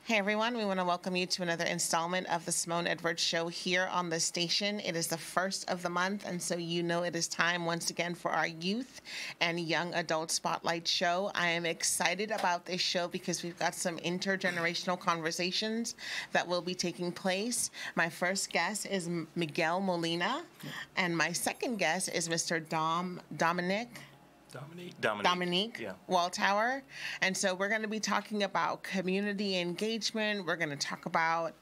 Hey everyone, we want to welcome you to another installment of the Simone Edwards Show here on the station. It is the first of the month, and so you know it is time once again for our youth and young adult spotlight show. I am excited about this show because we've got some intergenerational conversations that will be taking place. My first guest is Miguel Molina, and my second guest is Mr. Dominique Yeah. Waltower. And so we're going to be talking about community engagement. We're going to talk about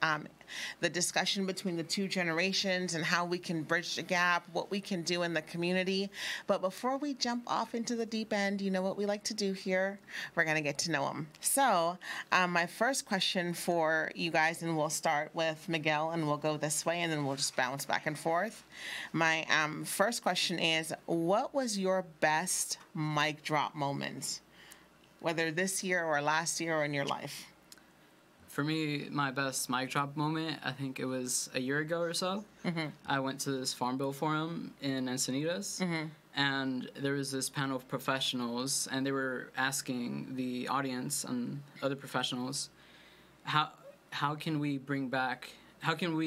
the discussion between the two generations and how we can bridge the gap, what we can do in the community. But before we jump off into the deep end, you know what we like to do here? We're going to get to know them. So my first question for you guys, and we'll start with Miguel, and we'll go this way, and then we'll just bounce back and forth. My first question is, what was your best mic drop moment, whether this year or last year or in your life? For me, my best mic drop moment, I think it was a year ago or so. Mm-hmm. I went to this Farm Bill Forum in Encinitas, and there was this panel of professionals, and they were asking the audience and other professionals, how can we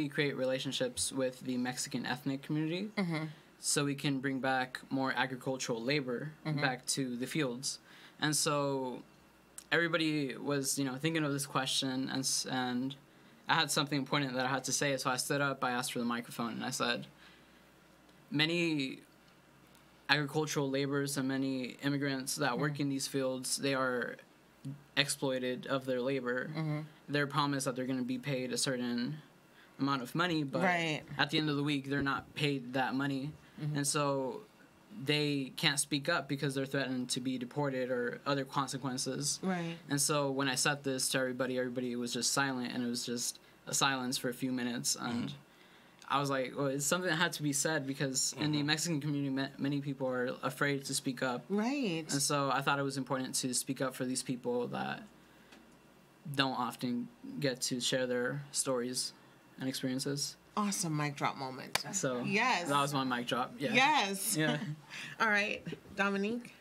create relationships with the Mexican ethnic community so we can bring back more agricultural labor back to the fields? And so everybody was, thinking of this question, and I had something important that I had to say, so I stood up, I asked for the microphone, and I said, many agricultural laborers and many immigrants that work in these fields, they are exploited of their labor. They're promised that they're going to be paid a certain amount of money, but at the end of the week, they're not paid that money. And so they can't speak up because they're threatened to be deported or other consequences. Right. And so when I said this to everybody was just silent, and it was just a silence for a few minutes. And I was like, well, it's something that had to be said because in the Mexican community, many people are afraid to speak up. Right. And so I thought it was important to speak up for these people that don't often get to share their stories and experiences. Awesome mic drop moment. So yes, that was my mic drop. Yeah. Yes. Yeah. All right, Dominique.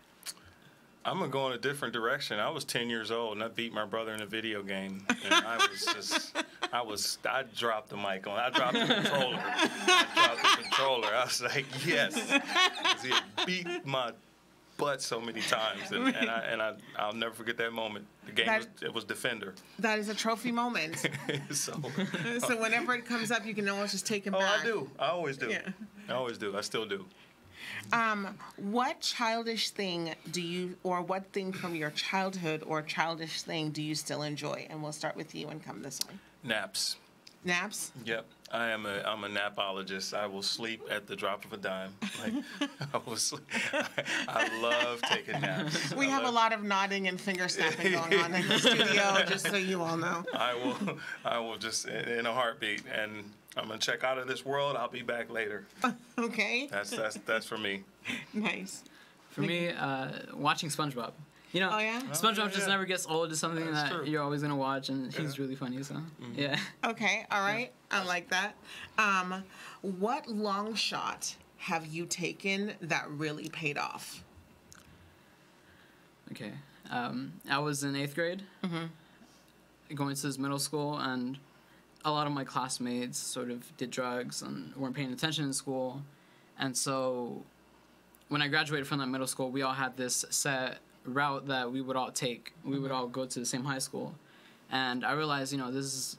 I'm going to go in a different direction. I was 10 years old, and I beat my brother in a video game. And I dropped the mic on. I dropped the controller. I was like, yes. 'Cause he had beat my butt so many times. And I'll never forget that moment. The game it was Defender. That is a trophy moment. So whenever it comes up, you can always just take him back. I do. I always do. Yeah. I always do. I still do. What childish thing what thing from your childhood or childish thing do you still enjoy? And we'll start with you and come this way. Naps. Naps? Yep. I'm a napologist. I will sleep at the drop of a dime. I love taking naps. We have a lot of nodding and finger snapping going on in the studio, just so you all know. I will just in a heartbeat, and I'm gonna check out of this world. I'll be back later. Okay. That's for me. Nice. For me, watching SpongeBob. Oh yeah. SpongeBob just never gets old. It's something That's that true. you're always gonna watch, and he's really funny. So yeah. Okay. All right. I like that. What long shot have you taken that really paid off? Okay. I was in 8th grade, going to this middle school, and a lot of my classmates sort of did drugs and weren't paying attention in school, and so when I graduated from that middle school, we all had this set route that we would all take. We would all go to the same high school, and I realized, this is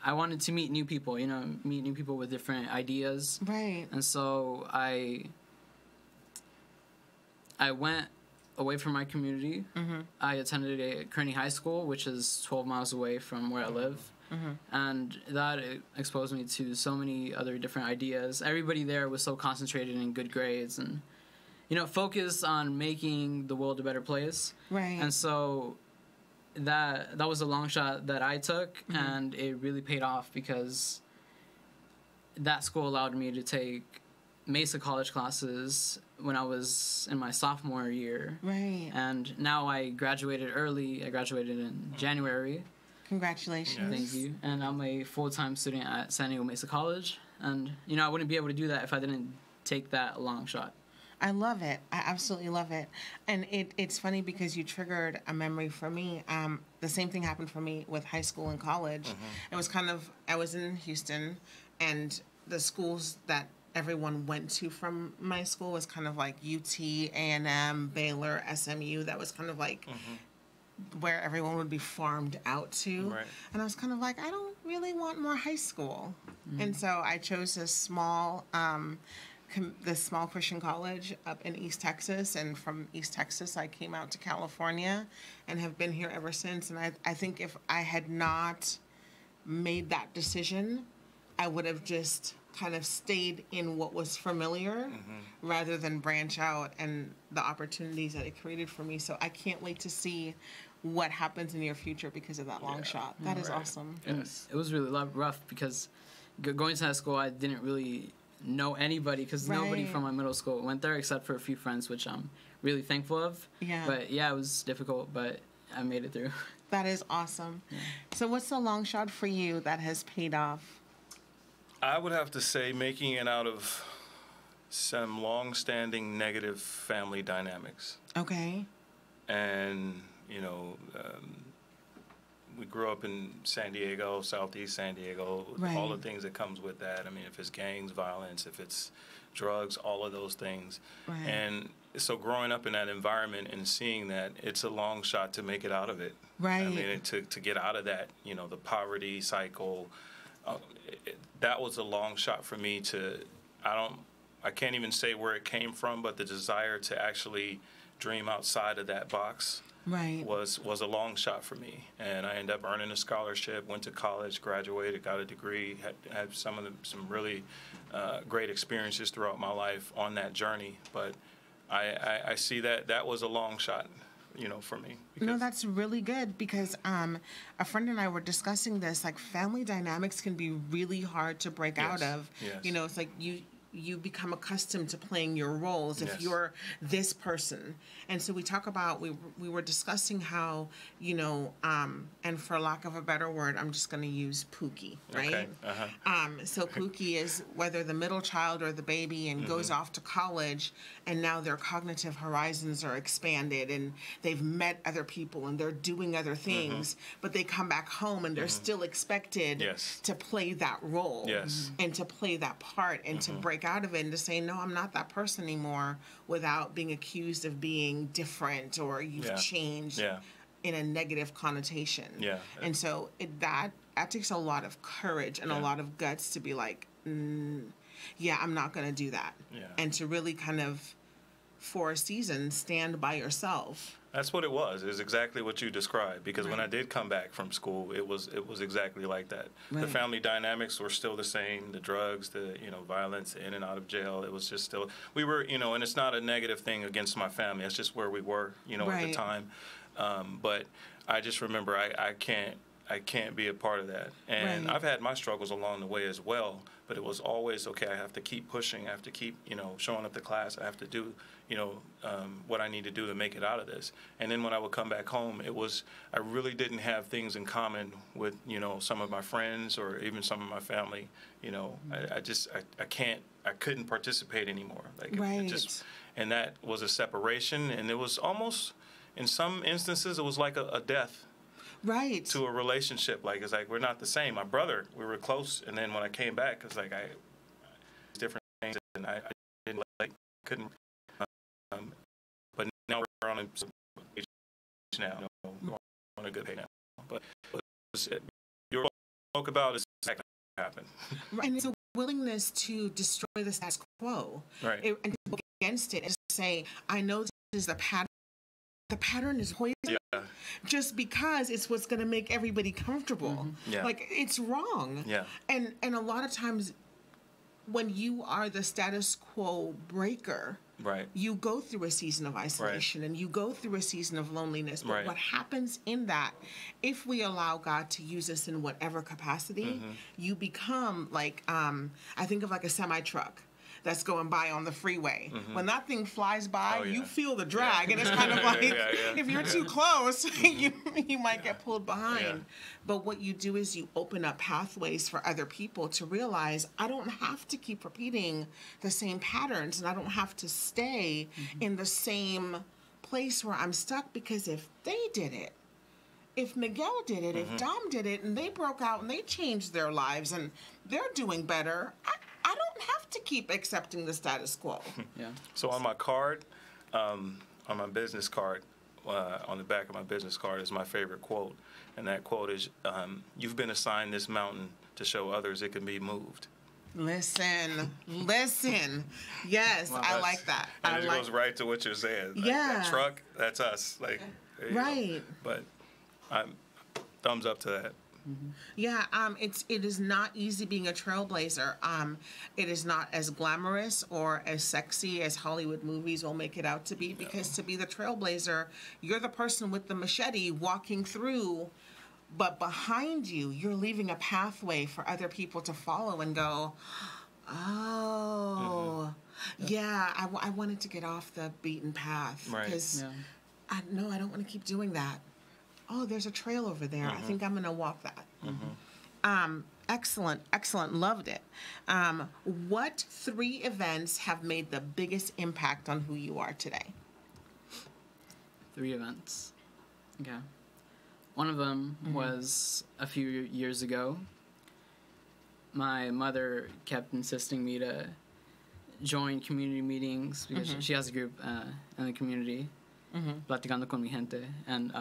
I wanted to meet new people, meet new people with different ideas. Right. And so I went away from my community. I attended a Kearney High School, which is 12 miles away from where I live. And that exposed me to so many other different ideas. Everybody there was so concentrated in good grades and, focused on making the world a better place. Right. And so that was a long shot that I took, and it really paid off because that school allowed me to take Mesa College classes when I was in my sophomore year. Right. And now I graduated early. I graduated in January. Congratulations. Thank you. And I'm a full-time student at San Diego Mesa College. And, I wouldn't be able to do that if I didn't take that long shot. I love it. I absolutely love it. And it's funny because you triggered a memory for me. The same thing happened for me with high school and college. It was kind of, I was in Houston, and the schools that everyone went to from my school was kind of like UT, A&M, Baylor, SMU. That was kind of like where everyone would be farmed out to. Right. And I was kind of like, I don't really want more high school. And so I chose this small Christian college up in East Texas. And from East Texas, I came out to California and have been here ever since. And I think if I had not made that decision, I would have just kind of stayed in what was familiar rather than branch out, and the opportunities that it created for me. So I can't wait to see what happens in your future because of that long shot. That is awesome. Yes. It was really rough because going to that school, I didn't really know anybody because nobody from my middle school went there except for a few friends, which I'm really thankful of. Yeah. But yeah, it was difficult, but I made it through. That is awesome. Yeah. So what's the long shot for you that has paid off? I would have to say making it out of some long-standing negative family dynamics. Okay. And, we grew up in San Diego, Southeast San Diego, all the things that comes with that. I mean, if it's gangs, violence, if it's drugs, all of those things. Right. And so growing up in that environment and seeing that, it's a long shot to make it out of it. Right. I mean, to get out of that, the poverty cycle, that was a long shot for me I can't even say where it came from, but the desire to actually dream outside of that box was a long shot for me. And I ended up earning a scholarship, went to college, graduated, got a degree, had some really great experiences throughout my life on that journey. But I see that was a long shot, for me. No, that's really good because a friend and I were discussing this. Like, family dynamics can be really hard to break out of. Yes. It's like you become accustomed to playing your roles if you're this person. And so we talk about, we were discussing how, and for lack of a better word, I'm just going to use Pookie, right? Okay. So Pookie is whether the middle child or the baby and goes off to college, and now their cognitive horizons are expanded and they've met other people and they're doing other things, but they come back home and they're still expected to play that role and to play that part and to break out of it and to say, no, I'm not that person anymore, without being accused of being different or you've changed in a negative connotation. Yeah. And so that takes a lot of courage and a lot of guts to be like, I'm not going to do that. Yeah. And to really kind of, for a season, stand by yourself. That's what it was. It was exactly what you described. Because when I did come back from school, it was exactly like that. Right. The family dynamics were still the same. The drugs, the violence, in and out of jail. It was just still. We were and it's not a negative thing against my family. It's just where we were at the time. But I just remember I can't be a part of that. And I've had my struggles along the way as well. But it was always okay. I have to keep pushing. I have to keep showing up to class. I have to do what I need to do to make it out of this. And then when I would come back home, I really didn't have things in common with some of my friends or even some of my family. I couldn't participate anymore. And that was a separation, and it was almost, in some instances, it was like a death. Right. To a relationship. Like, it's like, we're not the same. My brother, we were close, and then when I came back, it's like different things, and I didn't couldn't. But now we're on a page now, we're on a good page now. But you spoke about is exactly what happened. And it's a willingness to destroy the status quo. Right. And to go against it and say, I know this is the pattern. The pattern is poison just because it's what's going to make everybody comfortable. Yeah. Like, it's wrong. Yeah. And a lot of times when you are the status quo breaker, you go through a season of isolation and you go through a season of loneliness. But what happens in that, if we allow God to use us in whatever capacity, you become like, I think of like a semi-truck. that's going by on the freeway. When that thing flies by, Oh, yeah. you feel the drag, and it's kind of like if you're too close, you might get pulled behind. Yeah. But what you do is you open up pathways for other people to realize I don't have to keep repeating the same patterns, and I don't have to stay in the same place where I'm stuck, because if they did it, if Miguel did it, if Dom did it, and they broke out and they changed their lives and they're doing better, I don't have to keep accepting the status quo. Yeah. So on my card, on my business card, on the back of my business card is my favorite quote. And that quote is, "You've been assigned this mountain to show others it can be moved." Listen. Yes, Wow, I like that. And it goes right to what you're saying. Like, Yeah. that truck, that's us. Like, there you go. Right. But thumbs up to that. Yeah, it is not easy being a trailblazer. It is not as glamorous or as sexy as Hollywood movies will make it out to be, because to be the trailblazer, you're the person with the machete walking through, but behind you, you're leaving a pathway for other people to follow and go, oh, yeah, I wanted to get off the beaten path, Right. because I don't want to keep doing that. Oh, there's a trail over there. I think I'm going to walk that. Excellent. Loved it. What 3 events have made the biggest impact on who you are today? 3 events. Okay. One of them was a few years ago. My mother kept insisting me to join community meetings because she has a group in the community, Platicando con mi gente, and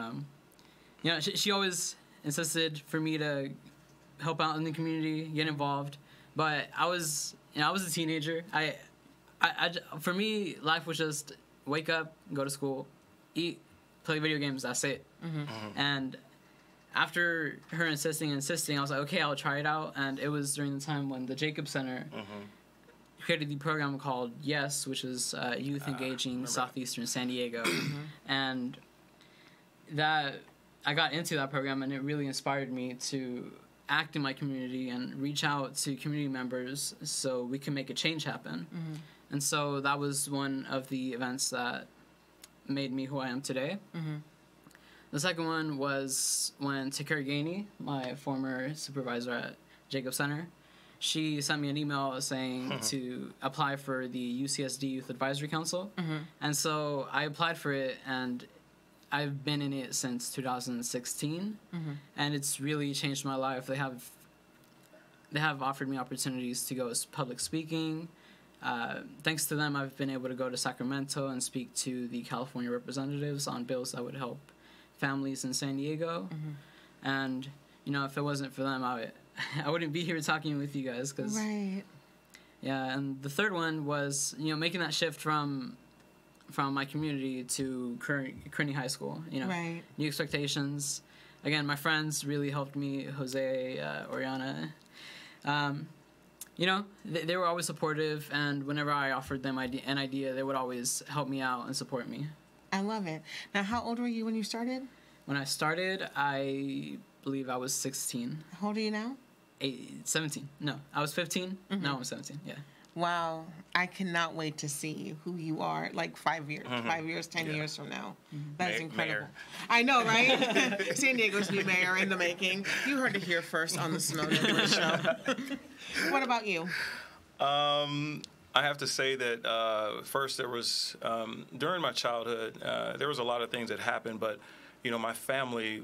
she always insisted for me to help out in the community, get involved. But I was a teenager. For me, life was just wake up, go to school, eat, play video games. That's it. And after her insisting, I was like, okay, I'll try it out. And it was during the time when the Jacob Center created the program called YES, which is Youth Engaging Southeastern San Diego. And that I got into that program, and it really inspired me to act in my community and reach out to community members so we can make a change happen. And so that was one of the events that made me who I am today. The second one was when Takara Gainey, my former supervisor at Jacob Center, she sent me an email saying to apply for the UCSD Youth Advisory Council. And so I applied for it, and I've been in it since 2016, and it's really changed my life. They have offered me opportunities to go as public speaking. Thanks to them, I've been able to go to Sacramento and speak to the California representatives on bills that would help families in San Diego. And if it wasn't for them, I wouldn't be here talking with you guys. Right. Yeah, and the third one was making that shift from my community to Kearney High School. Right. New expectations. Again, my friends really helped me. Jose, Oriana. They were always supportive, and whenever I offered them an idea, they would always help me out and support me. I love it. Now, how old were you when you started? When I started, I believe I was 16. How old are you now? 17. No, I was 15. Now I'm 17, yeah. Wow. I cannot wait to see who you are, like 5 years, 10 years from now. That's incredible. Mayor. I know, right? San Diego's new mayor in the making. You heard it here first on the Simone show. What about you? I have to say that first there was, during my childhood, there was a lot of things that happened, but, my family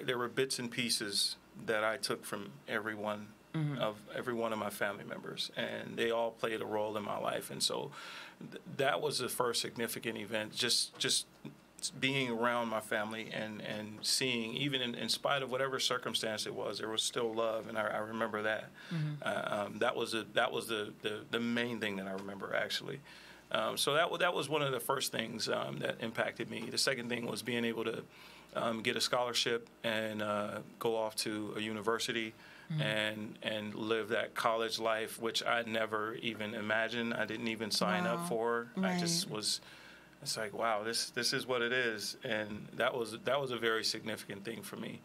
there were bits and pieces that I took from every one of my family members, and they all played a role in my life. And so that was the first significant event, just being around my family and seeing, even in spite of whatever circumstance it was, there was still love, and I remember that. That was the main thing that I remember, actually. So that was one of the first things that impacted me. The second thing was being able to get a scholarship and go off to a university and live that college life, which I never even imagined. I didn't even sign up for. Right. I just was. It's like, wow, this is what it is, and that was a very significant thing for me.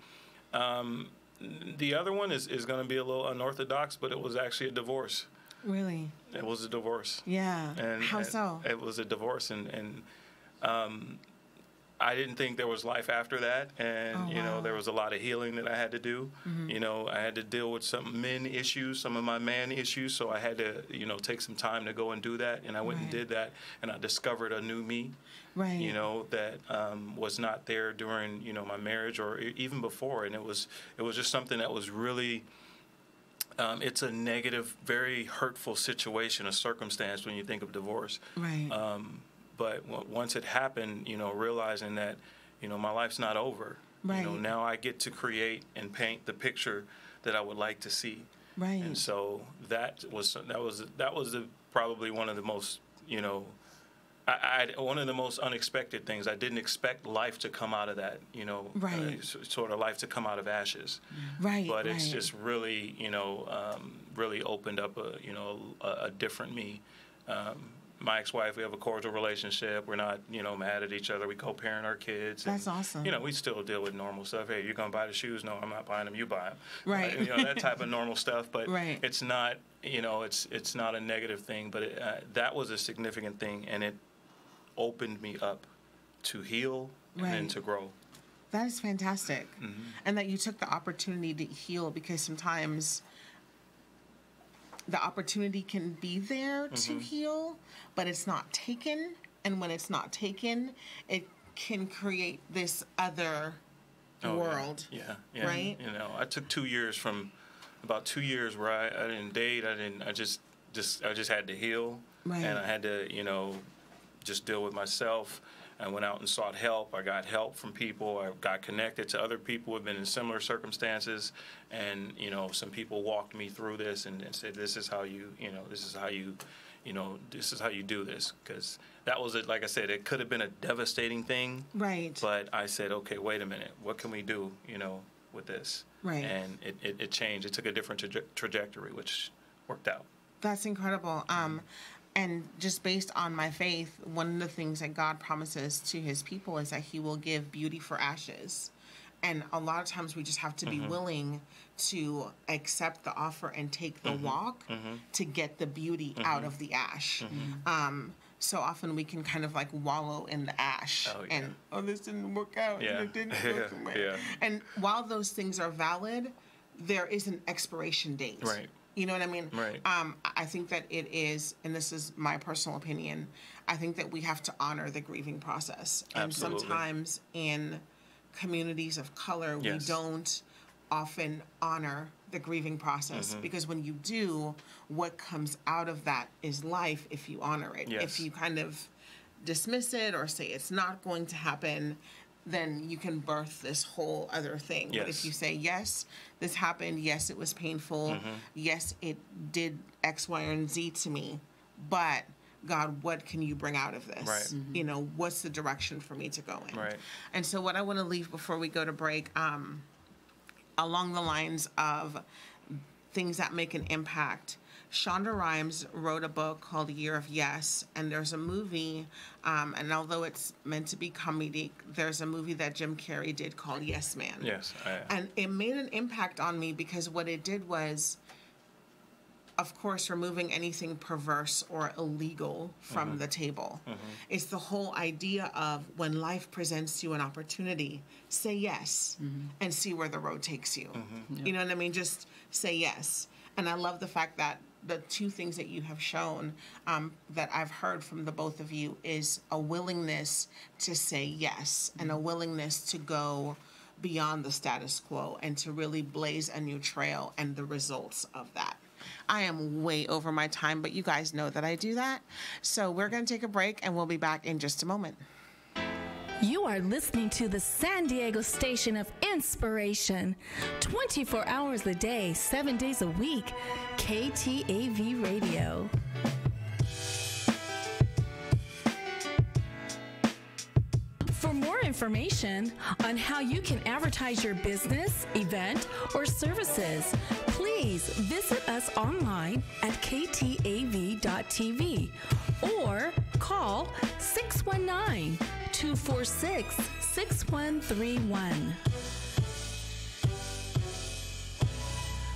The other one is going to be a little unorthodox, but it was actually a divorce. Really? It was a divorce. Yeah. And How so? It was a divorce, and I didn't think there was life after that, and there was a lot of healing that I had to do. I had to deal with some men issues, some of my man issues, so I had to take some time to go and do that, and I went and did that, and I discovered a new me. Right. That was not there during my marriage or even before, and it was just something that was really. It's a negative, very hurtful situation, a circumstance when you think of divorce. Right. But once it happened, realizing that, my life's not over. Right. Now I get to create and paint the picture that I would like to see. Right. And so that was probably one of the most, one of the most unexpected things. I didn't expect life to come out of that, right. Sort of life to come out of ashes. Right. But it's just really, really opened up a different me. My ex-wife, we have a cordial relationship. We're not, mad at each other. We co-parent our kids. That's awesome. We still deal with normal stuff. Hey, you're going to buy the shoes? No, I'm not buying them. You buy them. Right. That type of normal stuff. But right. it's not, it's not a negative thing. But that was a significant thing, and it opened me up to heal and then to grow. That is fantastic. And that you took the opportunity to heal, because sometimes the opportunity can be there to heal, but it's not taken. And when it's not taken, it can create this other world. Yeah. Right? I took 2 years about 2 years where I didn't date. I just had to heal. Right. And I had to, just deal with myself. I went out and sought help. I got help from people. I got connected to other people who have been in similar circumstances, and some people walked me through this and said, "This is how you, this is how you, this is how you do this." Because that was it. Like I said, it could have been a devastating thing. Right. But I said, "Okay, wait a minute. What can we do, with this?" Right. And it changed. It took a different trajectory, which worked out. That's incredible. And just based on my faith, one of the things that God promises to his people is that he will give beauty for ashes. And a lot of times we just have to be willing to accept the offer and take the walk to get the beauty out of the ash. So often we can kind of like wallow in the ash and, this didn't work out. Yeah. And it didn't go somewhere. And while those things are valid, there is an expiration date. Right. You know what I mean? Right. I think that it is, and this is my personal opinion, I think that we have to honor the grieving process. And Absolutely. sometimes in communities of color, we don't often honor the grieving process, because when you do, what comes out of that is life if you honor it. Yes. If you kind of dismiss it or say it's not going to happen, then you can birth this whole other thing. Yes. But if you say, yes, this happened, yes, it was painful, yes, it did X, Y, and Z to me, but God, what can you bring out of this? Right. What's the direction for me to go in? Right. And so what I want to leave before we go to break, along the lines of things that make an impact, Shonda Rhimes wrote a book called Year of Yes, and there's a movie, and although it's meant to be comedic, there's a movie that Jim Carrey did called Yes Man. Yes. And it made an impact on me because what it did was, of course, removing anything perverse or illegal from the table. It's the whole idea of when life presents you an opportunity, say yes and see where the road takes you. You know what I mean? Just say yes. And I love the fact that the two things that you have shown that I've heard from the both of you is a willingness to say yes and a willingness to go beyond the status quo and to really blaze a new trail and the results of that. I am way over my time, but you guys know that I do that. So we're going to take a break and we'll be back in just a moment. You are listening to the San Diego station of inspiration. 24 hours a day, 7 days a week. KTAV Radio. For more information on how you can advertise your business, event, or services, please visit us online at ktav.tv or call 619-246-6131.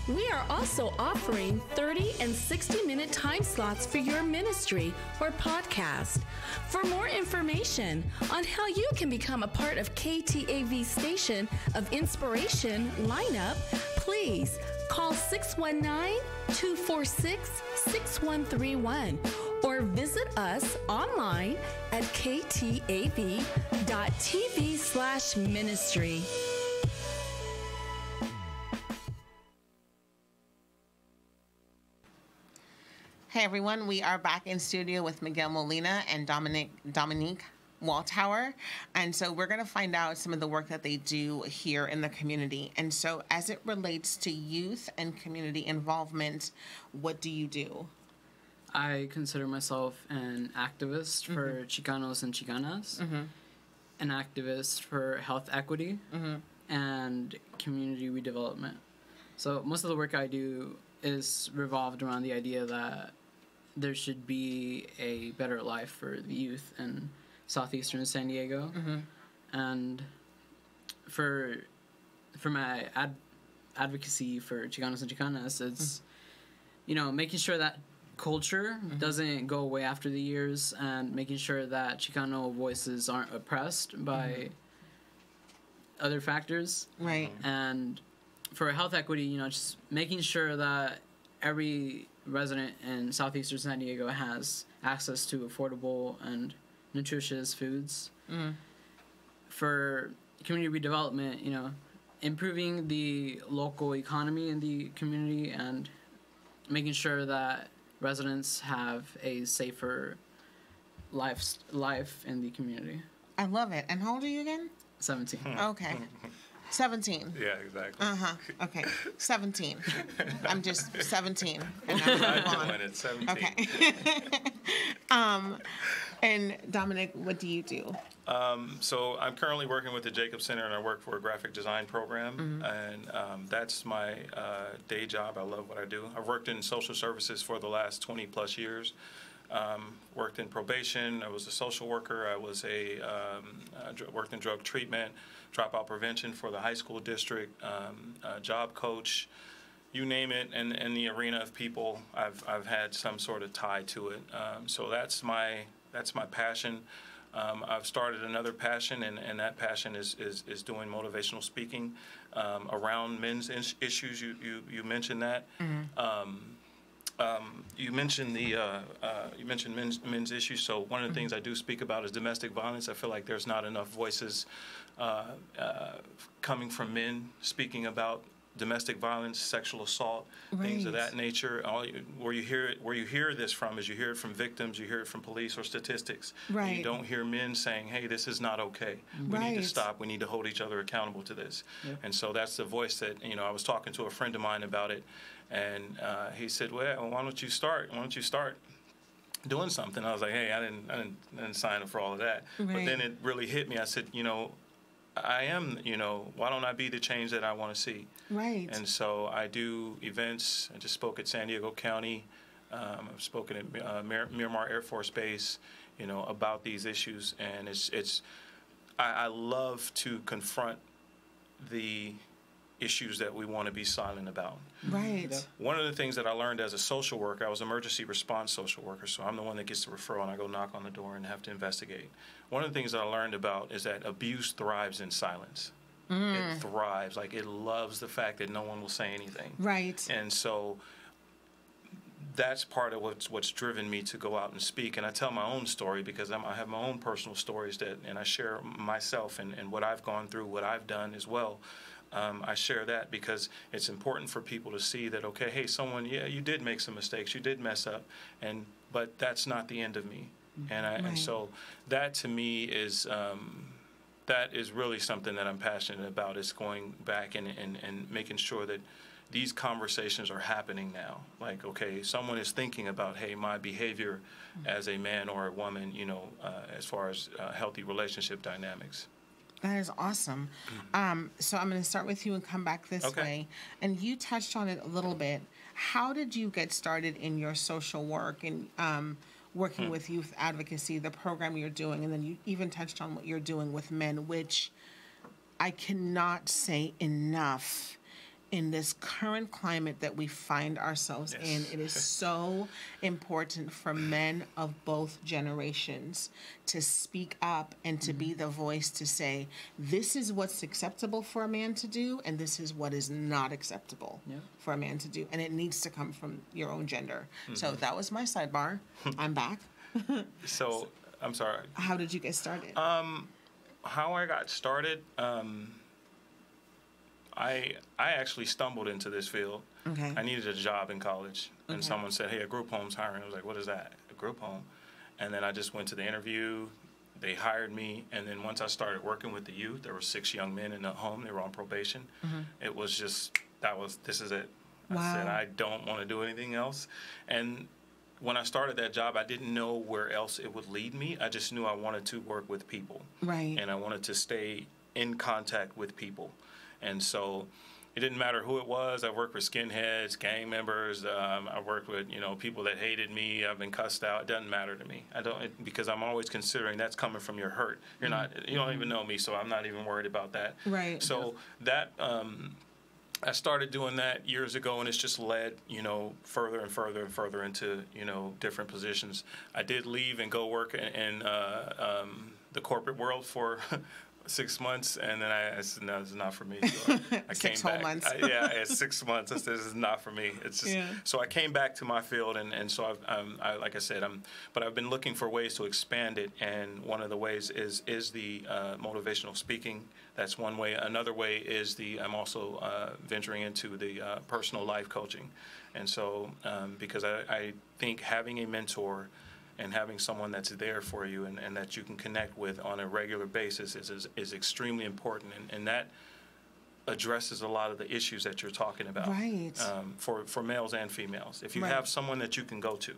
We are also offering 30 and 60-minute time slots for your ministry or podcast. For more information on how you can become a part of KTAV Station of Inspiration lineup, please call 619-246-6131 or visit us online at ktav.tv/ministry. Hey everyone, we are back in studio with Miguel Molina and Dominique Waltower. And so we're going to find out some of the work that they do here in the community. And so as it relates to youth and community involvement, what do you do? I consider myself an activist for Chicanos and Chicanas, an activist for health equity, and community redevelopment. So most of the work I do is revolved around the idea that there should be a better life for the youth in southeastern San Diego. And for my advocacy for Chicanos and Chicanas, it's, making sure that culture doesn't go away after the years, and making sure that Chicano voices aren't oppressed by other factors. Right. And for health equity, just making sure that every resident in southeastern San Diego has access to affordable and nutritious foods. For community redevelopment, improving the local economy in the community and making sure that residents have a safer life in the community. I love it. And how old are you again? 17. Okay. 17. Yeah, exactly. Okay. 17. I'm just 17. And I'm doing it, 17. Okay. And Dominic, what do you do? So I'm currently working with the Jacob Center, and I work for a graphic design program, and that's my day job. I love what I do. I've worked in social services for the last 20 plus years. Worked in probation. I was a social worker. I was worked in drug treatment, dropout prevention for the high school district, job coach, you name it. And in the arena of people, I've had some sort of tie to it. So that's my passion. I've started another passion, and that passion is doing motivational speaking around men's issues. You mentioned that. You mentioned men's issues. So one of the things I do speak about is domestic violence. I feel like there's not enough voices coming from men speaking about domestic violence, sexual assault, things of that nature. Where you hear this from is you hear it from victims, you hear it from police or statistics. Right. And you don't hear men saying, "Hey, this is not okay. We need to stop. We need to hold each other accountable to this." Yeah. And so that's the voice that I was talking to a friend of mine about it, and he said, "Well, why don't you start? Why don't you start doing something?" I was like, "Hey, I didn't sign up for all of that." Right. But then it really hit me. I said, I am, why don't I be the change that I want to see? Right. And so I do events. I just spoke at San Diego County. I've spoken at Miramar Air Force Base, about these issues. And I love to confront the issues that we want to be silent about. Right. One of the things that I learned as a social worker, I was an emergency response social worker, so I'm the one that gets the referral, and I go knock on the door and have to investigate. One of the things that I learned about is that abuse thrives in silence. It thrives. Like, it loves the fact that no one will say anything. Right. And so that's part of what's driven me to go out and speak. And I tell my own story because I have my own personal stories and I share myself and what I've gone through, what I've done as well. I share that because it's important for people to see that, okay, hey, someone, you did make some mistakes, you did mess up, but that's not the end of me. And so that to me is that is really something that I'm passionate about, is going back and making sure that these conversations are happening now. Like, okay, someone is thinking about, hey, my behavior as a man or a woman, as far as healthy relationship dynamics. That is awesome. So I'm going to start with you and come back this way. And you touched on it a little bit. How did you get started in your social work and working with youth advocacy, the program you're doing? And then you even touched on what you're doing with men, which I cannot say enough in this current climate that we find ourselves in, it is so important for men of both generations to speak up and to be the voice to say, this is what's acceptable for a man to do, and this is what is not acceptable for a man to do. And it needs to come from your own gender. So that was my sidebar. I'm back. So, I'm sorry. How did you get started? How I got started, I actually stumbled into this field. Okay. I needed a job in college, and someone said, "Hey, a group home's hiring." I was like, "What is that? A group home?" And then I just went to the interview. They hired me, and then once I started working with the youth, there were 6 young men in the home. They were on probation. It was just this is it. I said, I don't want to do anything else. And when I started that job, I didn't know where else it would lead me. I just knew I wanted to work with people, and I wanted to stay in contact with people. And so it didn't matter who it was. I worked with skinheads, gang members. I worked with, people that hated me. I've been cussed out. It doesn't matter to me. Because I'm always considering that's coming from your hurt. You don't even know me, so I'm not even worried about that. Right. So that I started doing that years ago, and it's just led, further and further and further into, different positions. I did leave and go work in the corporate world for 6 months, and then I said, no, this is not for me. So I came back. Months. Yeah, 6 months. I said, this is not for me. It's just, so I came back to my field, and so I like I said, but I've been looking for ways to expand it, and one of the ways is the motivational speaking. That's one way. Another way is I'm also venturing into the personal life coaching, and so because I think having a mentor and having someone that's there for you and that you can connect with on a regular basis is extremely important. And that addresses a lot of the issues that you're talking about. Right. For males and females. If you have someone that you can go to,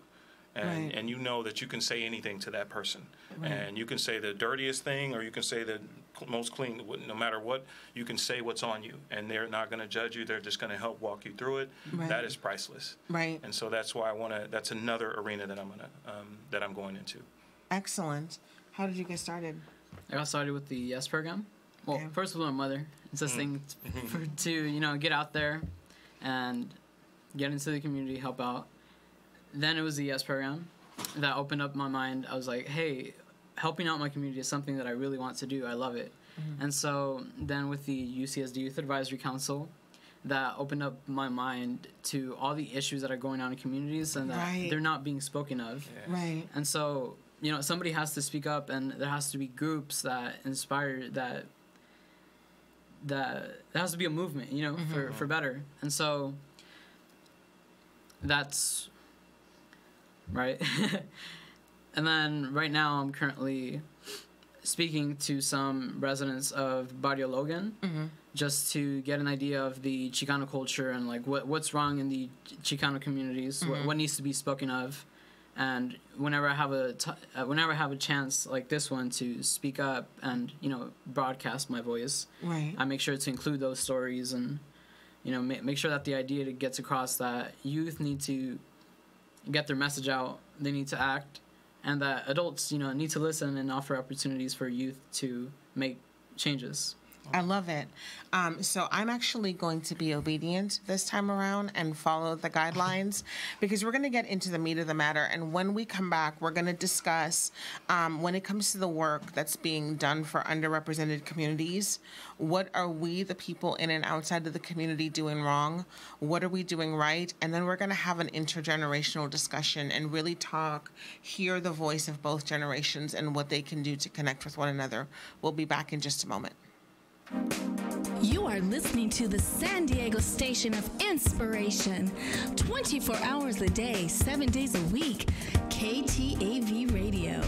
and you know that you can say anything to that person. Right. And you can say the dirtiest thing, or you can say the most clean, no matter what, you can say what's on you. And they're not going to judge you. They're just going to help walk you through it. Right. That is priceless. Right. And so that's why that's another arena that I'm going into. Excellent. How did you get started? I got started with the YES program. Well, first with my mother. It's this thing to get out there and get into the community, help out. Then it was the YES program that opened up my mind. I was like, hey, helping out my community is something that I really want to do. I love it. And so then with the UCSD Youth Advisory Council, that opened up my mind to all the issues that are going on in communities and that they're not being spoken of. Yeah. Right. And so, somebody has to speak up, and there has to be groups that inspire that there has to be a movement, for better. And so that's right. And then right now I'm currently speaking to some residents of Barrio Logan just to get an idea of the Chicano culture and like what's wrong in the Chicano communities, what needs to be spoken of. And whenever I have a chance like this one to speak up and broadcast my voice, I make sure to include those stories and make sure that the idea gets across that youth need to get their message out, they need to act, and that adults need to listen and offer opportunities for youth to make changes. I love it. So I'm actually going to be obedient this time around and follow the guidelines because we're going to get into the meat of the matter. And when we come back, we're going to discuss when it comes to the work that's being done for underrepresented communities, what are we, the people in and outside of the community, doing wrong? What are we doing right? And then we're going to have an intergenerational discussion and really hear the voice of both generations and what they can do to connect with one another. We'll be back in just a moment. You are listening to the San Diego station of inspiration. 24 hours a day, 7 days a week. KTAV Radio.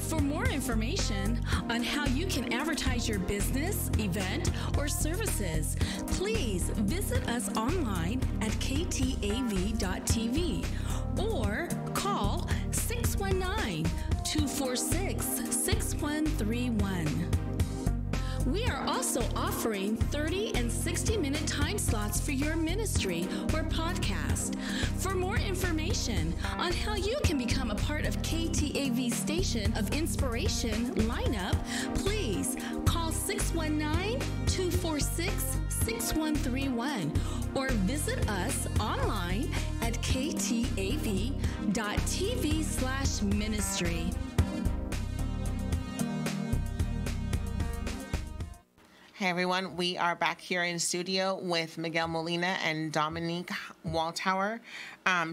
For more information on how you can advertise your business, event, or services, please visit us online at ktav.tv or call 619-246-6131. We are also offering 30 and 60-minute time slots for your ministry or podcast. For more information on how you can become a part of KTAV's Station of Inspiration lineup, please call 619-246-6131. 6131 or visit us online at ktav.tv/ministry. Hey everyone, we are back here in studio with Miguel Molina and Dominique Waltower.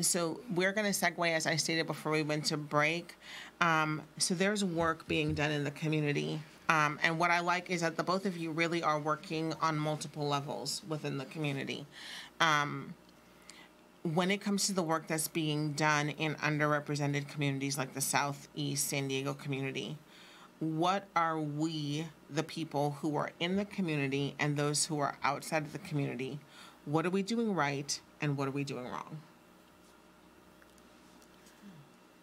So we're going to segue, as I stated before we went to break. So there's work being done in the community. And what I like is that the both of you really are working on multiple levels within the community. When it comes to the work that's being done in underrepresented communities like the Southeast San Diego community, what are we, the people who are in the community and those who are outside of the community, what are we doing right and what are we doing wrong?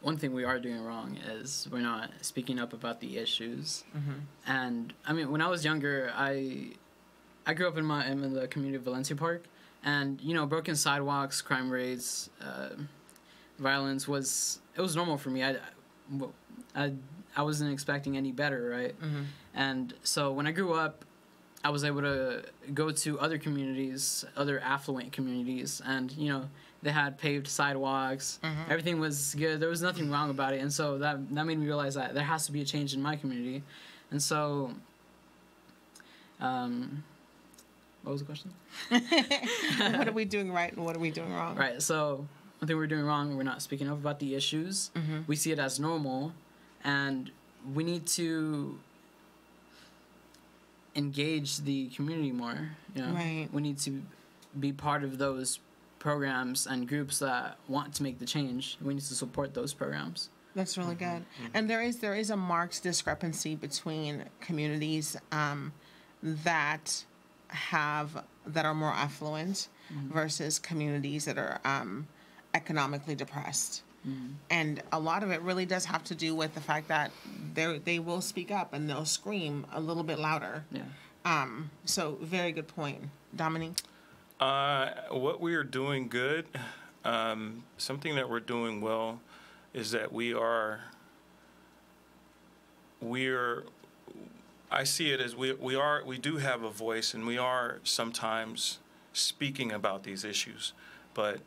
One thing we are doing wrong is we're not speaking up about the issues. And I mean, when I was younger, I grew up in the community of Valencia Park, and broken sidewalks, crime rates, violence was normal for me. I wasn't expecting any better, right? And so when I grew up, I was able to go to other communities, other affluent communities, and they had paved sidewalks. Everything was good. There was nothing wrong about it, and so that made me realize that there has to be a change in my community. And so, what was the question? What are we doing right and what are we doing wrong? Right. So one thing we're doing wrong, we're not speaking up about the issues. We see it as normal, and we need to engage the community more. Right. We need to be part of those programs and groups that want to make the change. We need to support those programs. That's really good. And there is a marked discrepancy between communities that are more affluent versus communities that are economically depressed. And a lot of it really does have to do with the fact that they will speak up and they'll scream a little bit louder. So very good point. Dominique? What we are doing good, something that we're doing well, is that I see it as we do have a voice, and we are sometimes speaking about these issues, but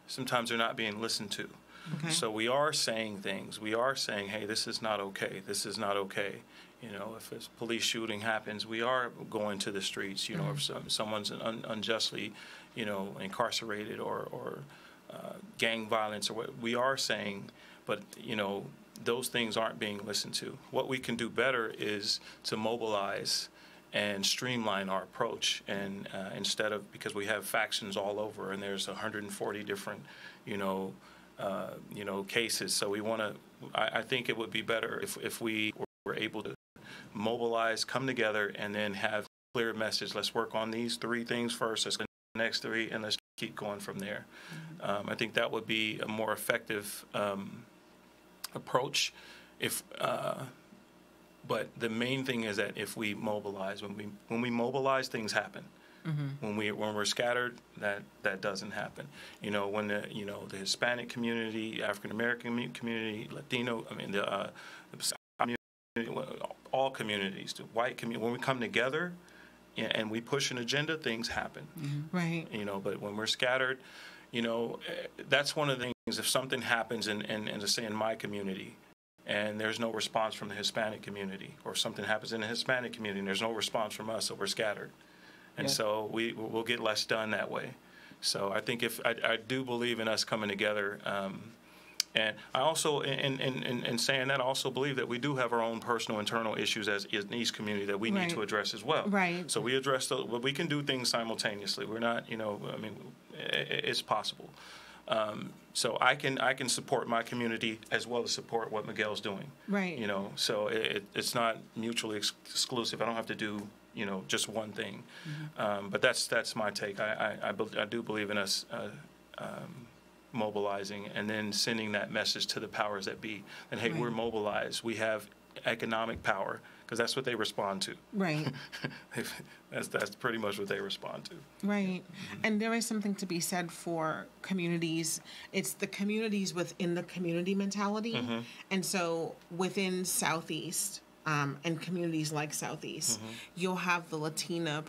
sometimes they're not being listened to. Okay. So we are saying things. We are saying, hey, this is not okay. This is not okay. If a police shooting happens, we are going to the streets. If someone's unjustly, incarcerated or gang violence or what, we are saying, but, those things aren't being listened to. What we can do better is to mobilize and streamline our approach, and instead of, because we have factions all over and there's 140 different, cases. So we want to, I think it would be better if we were able to mobilize, come together, and then have a clear message. Let's work on these 3 things first. Let's go to the next 3, and let's keep going from there. I think that would be a more effective approach. But the main thing is that if we mobilize, when we mobilize, things happen. When we're scattered, that doesn't happen. When the Hispanic community, African American community, Latino, all communities, the white community, when we come together and we push an agenda, things happen. Right. But when we're scattered, that's one of the things. If something happens in let's say in my community, and there's no response from the Hispanic community, or something happens in the Hispanic community and there's no response from us, so we're scattered. And so we'll get less done that way. So I think I do believe in us coming together. And I also, in saying that, I also believe that we do have our own personal internal issues as in each community that we need to address as well. Right. So we address those, but we can do things simultaneously. We're not, it's possible. So I can support my community as well as support what Miguel's doing. Right. So it's not mutually exclusive. I don't have to do just one thing. But that's my take. I do believe in us mobilizing and then sending that message to the powers that be. And hey, we're mobilized. We have economic power, because that's what they respond to. Right. That's pretty much what they respond to. Right. And there is something to be said for communities. It's the communities within the community mentality. And so within Southeast, and communities like Southeast. You'll have the Latino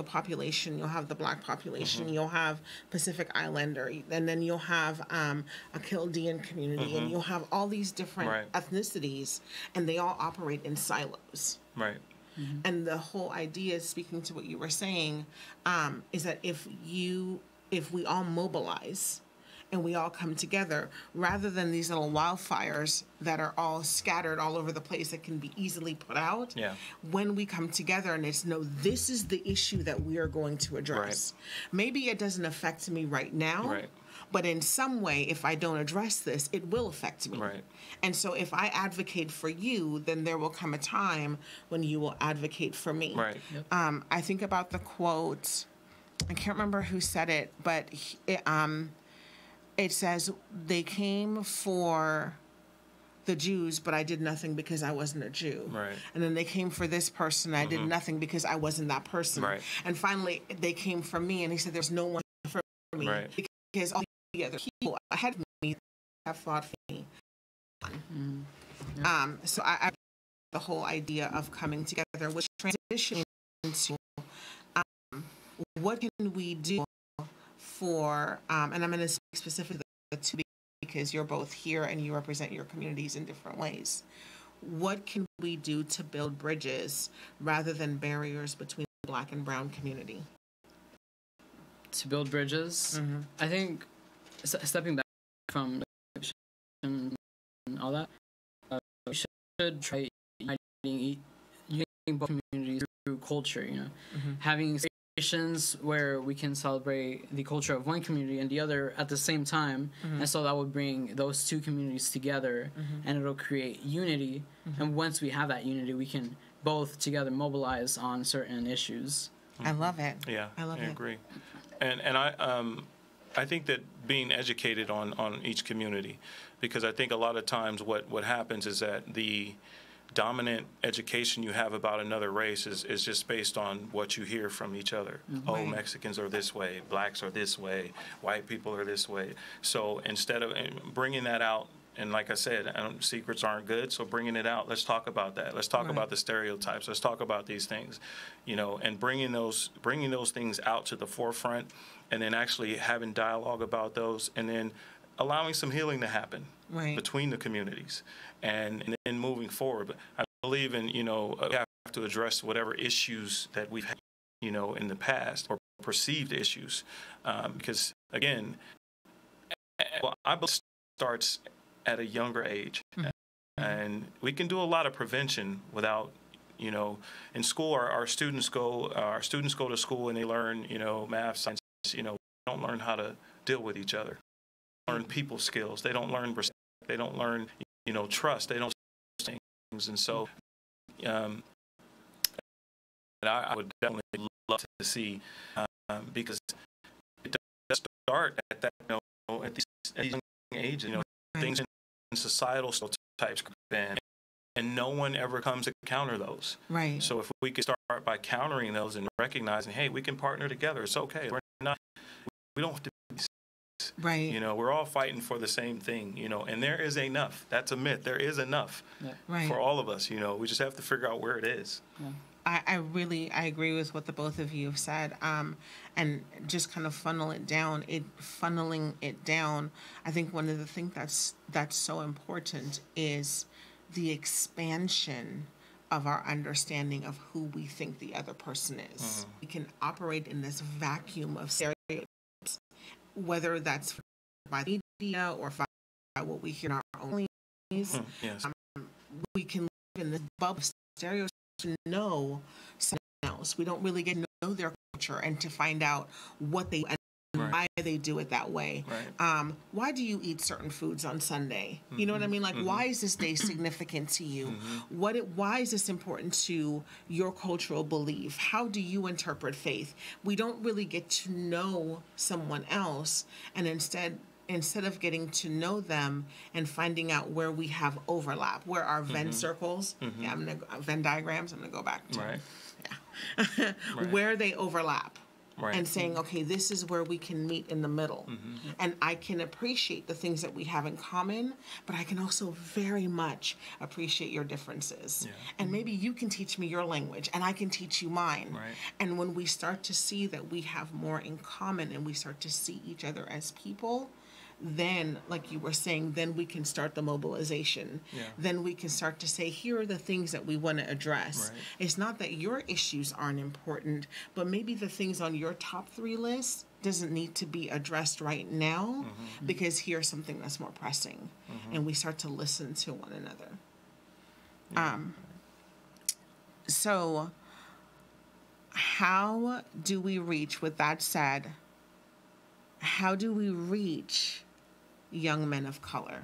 population, you'll have the Black population, you'll have Pacific Islander, and then you'll have a Chaldean community, and you'll have all these different ethnicities, and they all operate in silos. Right. And the whole idea, speaking to what you were saying, is that if we all mobilize and we all come together, rather than these little wildfires that are all scattered all over the place that can be easily put out, when we come together and it's, no, this is the issue that we are going to address. Maybe it doesn't affect me right now, but in some way, if I don't address this, it will affect me. And so if I advocate for you, then there will come a time when you will advocate for me. I think about the quote, I can't remember who said it, but it says, they came for the Jews, but I did nothing because I wasn't a Jew. And then they came for this person, and I did nothing because I wasn't that person. And finally, they came for me, and he said, there's no one for me because all the other people ahead of me have fought for me. So I the whole idea of coming together, which transitions into what can we do for, and I'm going to speak specifically to because you're both here and you represent your communities in different ways. What can we do to build bridges rather than barriers between the Black and Brown community? To build bridges, I think stepping back from and all that, we should try uniting both communities through culture. Having where we can celebrate the culture of one community and the other at the same time, and so that would bring those two communities together, and it'll create unity. And once we have that unity, we can both together mobilize on certain issues. I love it. I agree. And I think that being educated on each community, because I think a lot of times what happens is that the dominant education you have about another race is just based on what you hear from each other. Oh, Mexicans are this way, Blacks are this way, white people are this way. So instead of bringing that out, and like I said, secrets aren't good, so bringing it out, let's talk about that. Let's talk about the stereotypes. Let's talk about these things, and bringing those things out to the forefront, and then actually having dialogue about those, and then allowing some healing to happen between the communities, and then moving forward. But I believe in, we have to address whatever issues that we've had, in the past, or perceived issues, because again, I believe it starts at a younger age, and we can do a lot of prevention without, in school. Our students go to school and they learn, math, science. They don't learn how to deal with each other. Learn people skills. They don't learn respect. They don't learn, trust. They don't things. And so, I would definitely love to see, because it does start at that, at these young ages, things in societal types, and no one ever comes to counter those. So if we could start by countering those and recognizing, hey, we can partner together. It's okay. We don't have to. We're all fighting for the same thing, and there is enough. That's a myth. There is enough for all of us, we just have to figure out where it is. I agree with what the both of you have said, and just kind of funneling it down. I think one of the things that's so important is the expansion of our understanding of who we think the other person is. We can operate in this vacuum of stereotypes, whether that's by the media or by what we hear in our own ways. We can live in this bubble of stereotypes to know someone else. We don't really get to know their culture and to find out what they and why they do it that way. Why do you eat certain foods on Sunday? You know what I mean? Like, why is this day significant to you? Why is this important to your cultural belief? How do you interpret faith? We don't really get to know someone else, and instead of getting to know them and finding out where we have overlap, where our Venn circles, Venn diagrams, I'm gonna go back to, where they overlap. Right. and saying, okay, this is where we can meet in the middle. And I can appreciate the things that we have in common, but I can also very much appreciate your differences. Yeah. And maybe you can teach me your language and I can teach you mine. Right. And when we start to see that we have more in common and we start to see each other as people, then, like you were saying, then we can start the mobilization. Yeah. Then we can start to say, here are the things that we want to address. Right. It's not that your issues aren't important, but maybe the things on your top 3 list doesn't need to be addressed right now because here's something that's more pressing. And we start to listen to one another. Yeah. So how do we reach, with that said, how do we reach young men of color?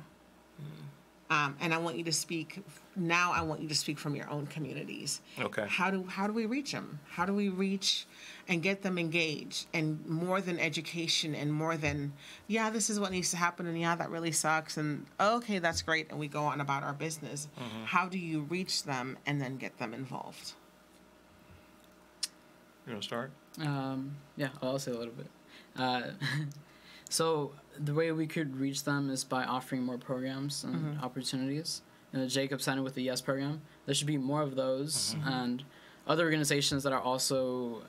And I want you to speak now. I want you to speak from your own communities. Okay. How do we reach them? How do we reach and get them engaged? And more than education, and more than, yeah, this is what needs to happen, and yeah, that really sucks, and okay, that's great, and we go on about our business. How do you reach them and then get them involved? You want to start? Yeah, I'll say a little bit. So the way we could reach them is by offering more programs and opportunities. Jacob signed with the YES program. There should be more of those, and other organizations that are also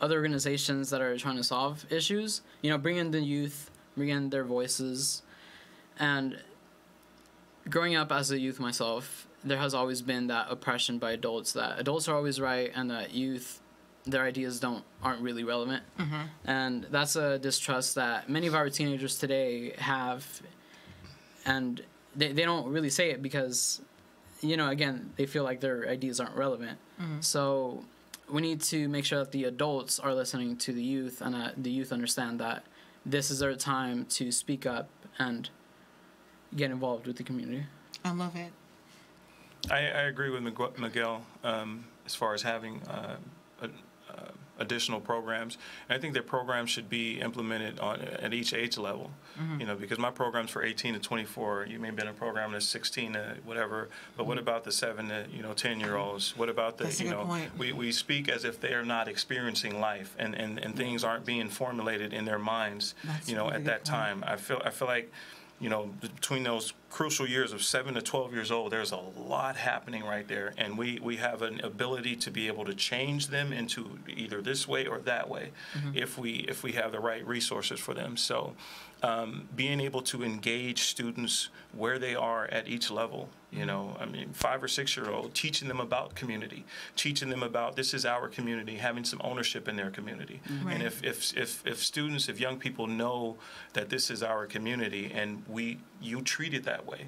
other organizations that are trying to solve issues. Bring in the youth, bring in their voices. And growing up as a youth myself, there has always been that oppression by adults, that adults are always right and that youth, their ideas aren't really relevant. And that's a distrust that many of our teenagers today have, and they don't really say it because, again, they feel like their ideas aren't relevant. So we need to make sure that the adults are listening to the youth, and that the youth understand that this is their time to speak up and get involved with the community. I love it. I agree with Miguel as far as having additional programs. And I think that programs should be implemented at each age level, because my program's for 18 to 24. You may be in a program that's 16 to whatever, but what about the 7 to 10-year-olds? What about the, That's a good point. we speak as if they are not experiencing life, and things aren't being formulated in their minds, That's a really at good that point. time. I feel like, between those crucial years of 7 to 12 years old, there's a lot happening right there. And we have an ability to be able to change them into either this way or that way if we have the right resources for them. So being able to engage students where they are at each level, 5 or 6 year old, teaching them about community, teaching them about this is our community, having some ownership in their community. Right. And if young people know that this is our community and you treat it that way,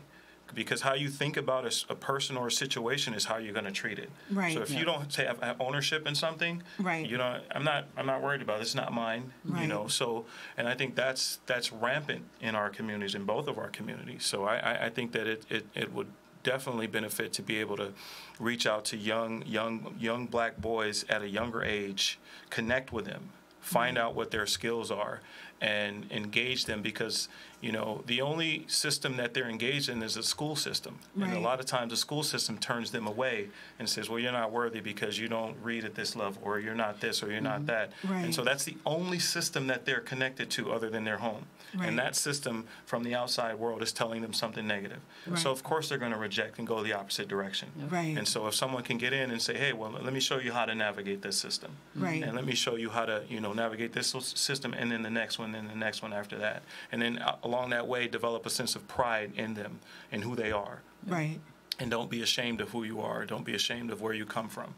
because how you think about a person or a situation is how you're going to treat it. Right. So if you don't have ownership in something, Right. I'm not worried about it. It's not mine. Right. So, and I think that's rampant in our communities, in both of our communities. So I think that it would definitely benefit to be able to reach out to young black boys at a younger age, connect with them, find out what their skills are, and engage them, because the only system that they're engaged in is a school system. Right. And a lot of times the school system turns them away and says, well, you're not worthy because you don't read at this level, or you're not this, or you're not that. Right. And so that's the only system that they're connected to other than their home. Right. And that system from the outside world is telling them something negative. Right. So of course they're going to reject and go the opposite direction. Right. And so if someone can get in and say, hey, well, let me show you how to navigate this system. Right. And let me show you how to, navigate this system, and then the next one, and the next one after that. And then along that way, develop a sense of pride in them and who they are. Right. And don't be ashamed of who you are. Don't be ashamed of where you come from.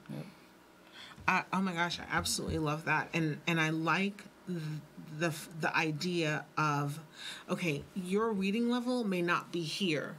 Oh my gosh, I absolutely love that, and I like the idea of, okay, your reading level may not be here,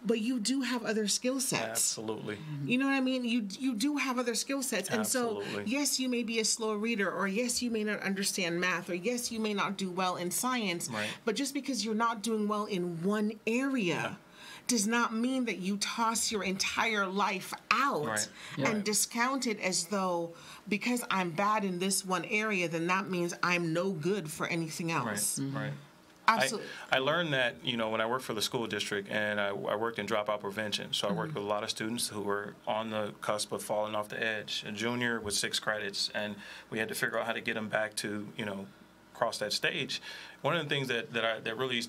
but you do have other skill sets. Absolutely. You know what I mean? You do have other skill sets. And so, Absolutely. yes, you may be a slow reader, or yes, you may not understand math, or yes, you may not do well in science. Right. But just because you're not doing well in one area does not mean that you toss your entire life out Right. and Right. discount it as though, because I'm bad in this one area, then that means I'm no good for anything else. Right. Right. Absolutely. I learned that, when I worked for the school district and I worked in dropout prevention. So I worked with a lot of students who were on the cusp of falling off the edge. A junior with 6 credits, and we had to figure out how to get them back to, cross that stage. One of the things that really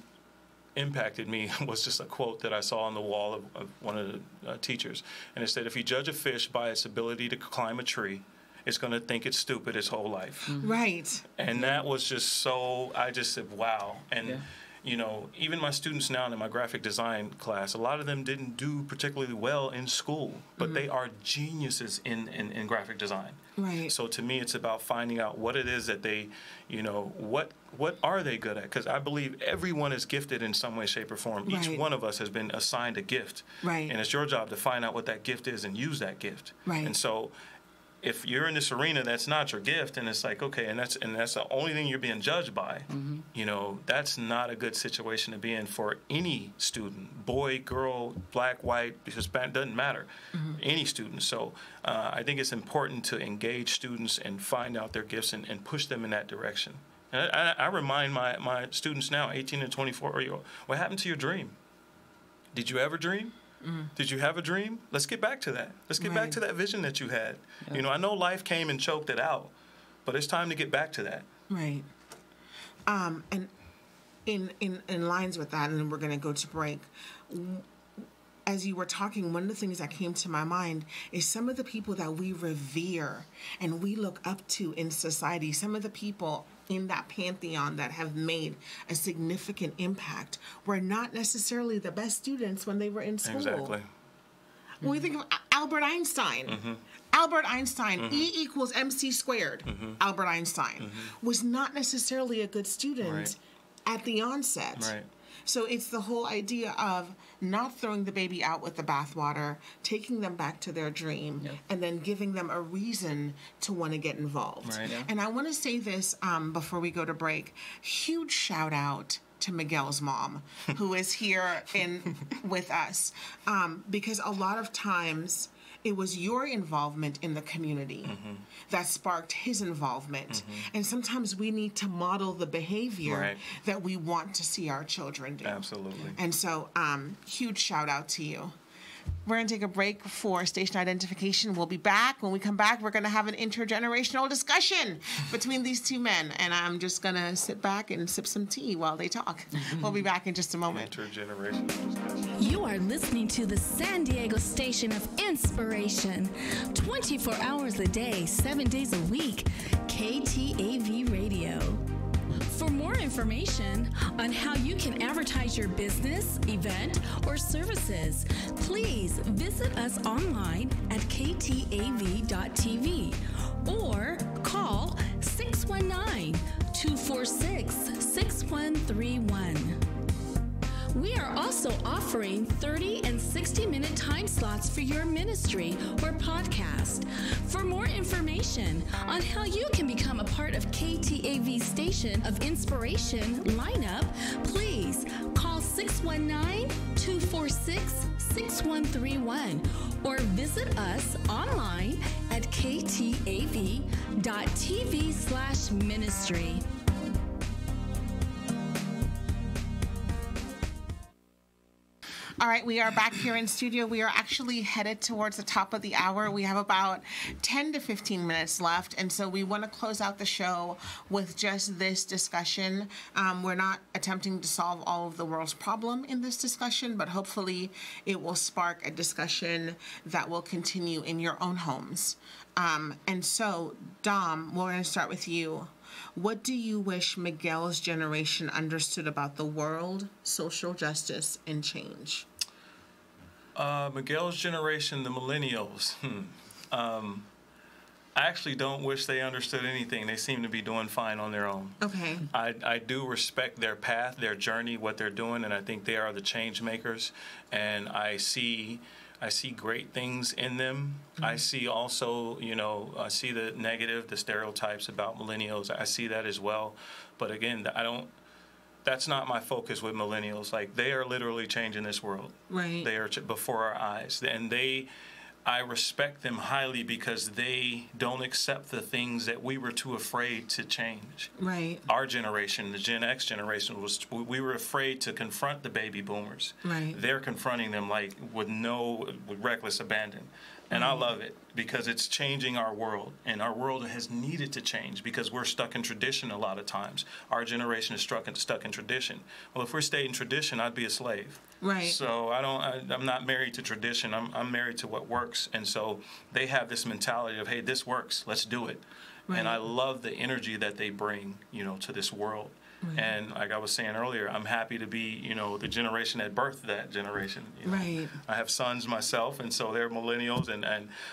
impacted me was just a quote that I saw on the wall of one of the teachers. And it said, if you judge a fish by its ability to climb a tree, it's going to think it's stupid its whole life. Right. And that was just I just said, wow. And, even my students now in my graphic design class, a lot of them didn't do particularly well in school, but they are geniuses in graphic design. Right. So to me, it's about finding out what it is that they, what are they good at? Because I believe everyone is gifted in some way, shape, or form. Right. Each one of us has been assigned a gift. Right. And it's your job to find out what that gift is and use that gift. Right. And so if you're in this arena that's not your gift, and it's like, okay, and that's the only thing you're being judged by, that's not a good situation to be in for any student, boy, girl, black, white, Hispanic, doesn't matter, any student. So I think it's important to engage students and find out their gifts and push them in that direction. And I remind my students now, 18 and 24-year-old, what happened to your dream? Did you ever dream? Did you have a dream? Let's get back to that. Let's get back to that vision that you had. Yeah. I know life came and choked it out, but it's time to get back to that. Right. And in lines with that, and then we're going to go to break. As you were talking, one of the things that came to my mind is some of the people that we revere and we look up to in society, some of the people in that pantheon that have made a significant impact were not necessarily the best students when they were in school. Exactly. When we think of Albert Einstein, E equals MC squared. Albert Einstein was not necessarily a good student at the onset. Right. So it's the whole idea of not throwing the baby out with the bathwater, taking them back to their dream, and then giving them a reason to want to get involved. Right. Yeah. And I want to say this before we go to break. Huge shout out to Miguel's mom, who is here with us, because a lot of times it was your involvement in the community that sparked his involvement. And sometimes we need to model the behavior that we want to see our children do. Absolutely. And so, huge shout out to you. We're going to take a break for station identification. We'll be back. When we come back, we're going to have an intergenerational discussion between these two men. And I'm just going to sit back and sip some tea while they talk. We'll be back in just a moment. Intergenerational discussion. You are listening to the San Diego station of inspiration. 24 hours a day, 7 days a week. KTAV Radio. For more information on how you can advertise your business, event, or services, please visit us online at ktav.tv or call 619-246-6131. We are also offering 30 and 60-minute time slots for your ministry or podcast. For more information on how you can become a part of KTAV's Station of Inspiration lineup, please call 619-246-6131 or visit us online at ktav.tv/ministry. All right, we are back here in studio. We are actually headed towards the top of the hour. We have about 10 to 15 minutes left, and so we want to close out the show with just this discussion. We're not attempting to solve all of the world's problem in this discussion, but hopefully it will spark a discussion that will continue in your own homes. And so, Dom, we're going to start with you. What do you wish Miguel's generation understood about the world, social justice, and change? Miguel's generation, the millennials. I actually don't wish they understood anything. They seem to be doing fine on their own. Okay. I do respect their path, their journey, what they're doing, and I think they are the change makers. And I see great things in them. I see also, I see the negative, the stereotypes about millennials. I see that as well. But again, that's not my focus with millennials. Like, they are literally changing this world. Right. They are before our eyes. And I respect them highly because they don't accept the things that we were too afraid to change. Right. Our generation, the Gen X generation, we were afraid to confront the baby boomers. Right. They're confronting them with reckless abandon. And I love it because it's changing our world. And our world has needed to change because we're stuck in tradition a lot of times. Our generation is stuck in tradition. Well, if we stayed in tradition, I'd be a slave. Right. So I'm not married to tradition. I'm married to what works. And so they have this mentality of, hey, this works. Let's do it. Right. And I love the energy that they bring, to this world. Right. And like I was saying earlier, I'm happy to be, the generation that birthed that generation. Right. I have sons myself, and so they're millennials,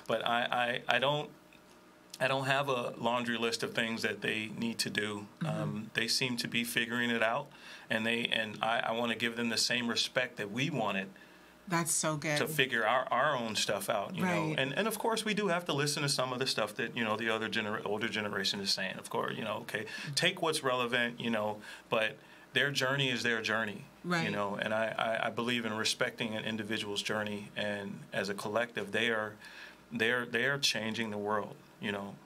but I don't have a laundry list of things that they need to do. Mm-hmm. They seem to be figuring it out, and I want to give them the same respect that we wanted. That's so good. To figure our own stuff out, you know. And of course we do have to listen to some of the stuff that, the other older generation is saying. Of course, okay, take what's relevant, but their journey is their journey. Right. And I believe in respecting an individual's journey, and as a collective they are changing the world,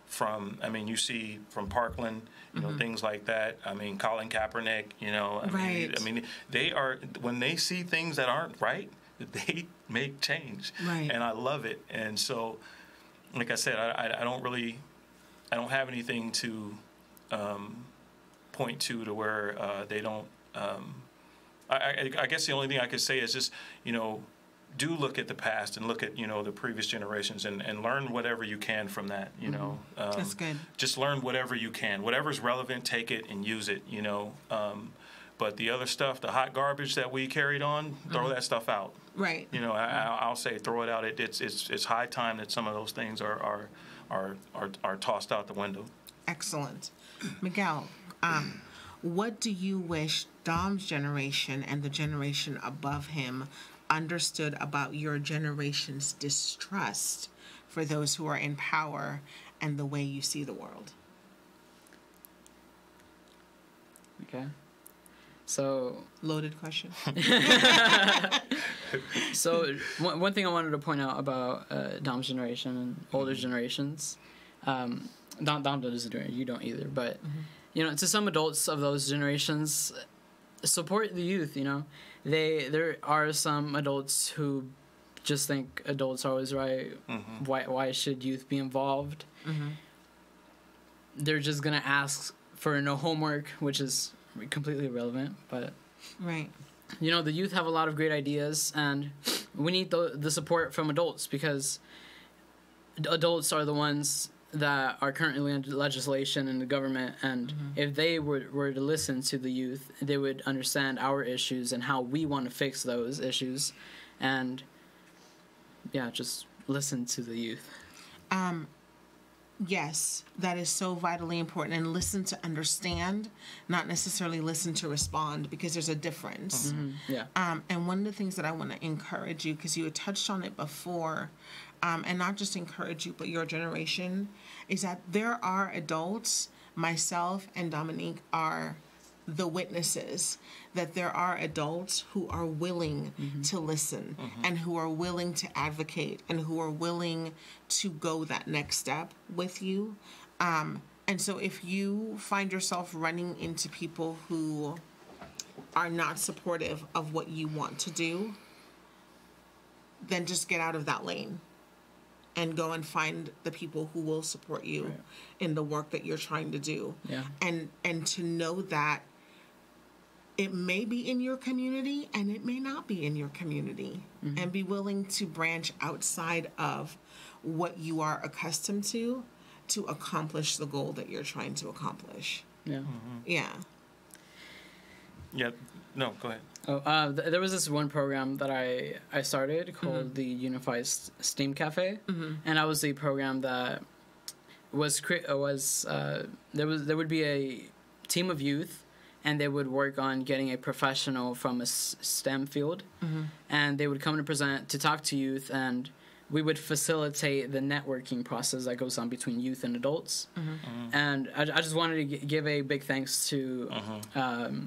from you see from Parkland, mm-hmm. things like that. Colin Kaepernick, they are, when they see things that aren't right, they make change, right. And I love it. And so, like I said, I don't have anything to point to where they don't. I guess the only thing I could say is just, do look at the past and look at, the previous generations and learn whatever you can from that, Mm-hmm. That's good. Just learn whatever you can. Whatever's relevant, take it and use it, But the other stuff, the hot garbage that we carried on, throw mm-hmm. that stuff out. Right. I'll say throw it out. It's high time that some of those things are tossed out the window. Excellent. Miguel, what do you wish Dom's generation and the generation above him understood about your generation's distrust for those who are in power and the way you see the world? Okay. So loaded question. So one thing I wanted to point out about Dom's generation and older generations, Dom doesn't do it. You don't either. But mm-hmm. To some adults of those generations, support the youth. There are some adults who just think adults are always right. Mm-hmm. Why should youth be involved? Mm-hmm. They're just gonna ask for no homework, which is completely irrelevant, but right. The youth have a lot of great ideas, and we need the support from adults, because adults are the ones that are currently in legislation in the government, and mm-hmm. if they were to listen to the youth, they would understand our issues and how we want to fix those issues, and just listen to the youth. Yes, that is so vitally important. And listen to understand, not necessarily listen to respond, because there's a difference. Mm-hmm. Yeah. And one of the things that I want to encourage you, because you had touched on it before, and not just encourage you, but your generation, is that there are adults, myself and Dominique are the witnesses, that there are adults who are willing mm-hmm. to listen mm-hmm. and who are willing to advocate and who are willing to go that next step with you. And so if you find yourself running into people who are not supportive of what you want to do, then just get out of that lane and go and find the people who will support you right. in the work that you're trying to do. Yeah. And to know that it may be in your community and it may not be in your community, mm-hmm. and be willing to branch outside of what you are accustomed to accomplish the goal that you're trying to accomplish. Yeah. Mm-hmm. Yeah. Yeah. No, go ahead. Oh, there was this one program that I started called mm-hmm. the Unified STEAM Cafe, mm-hmm. and that was a program that there would be a team of youth, and they would work on getting a professional from a STEM field, mm-hmm. and they would come to present to talk to youth, and we would facilitate the networking process that goes on between youth and adults. Mm-hmm. Mm-hmm. And I just wanted to give a big thanks to mm-hmm.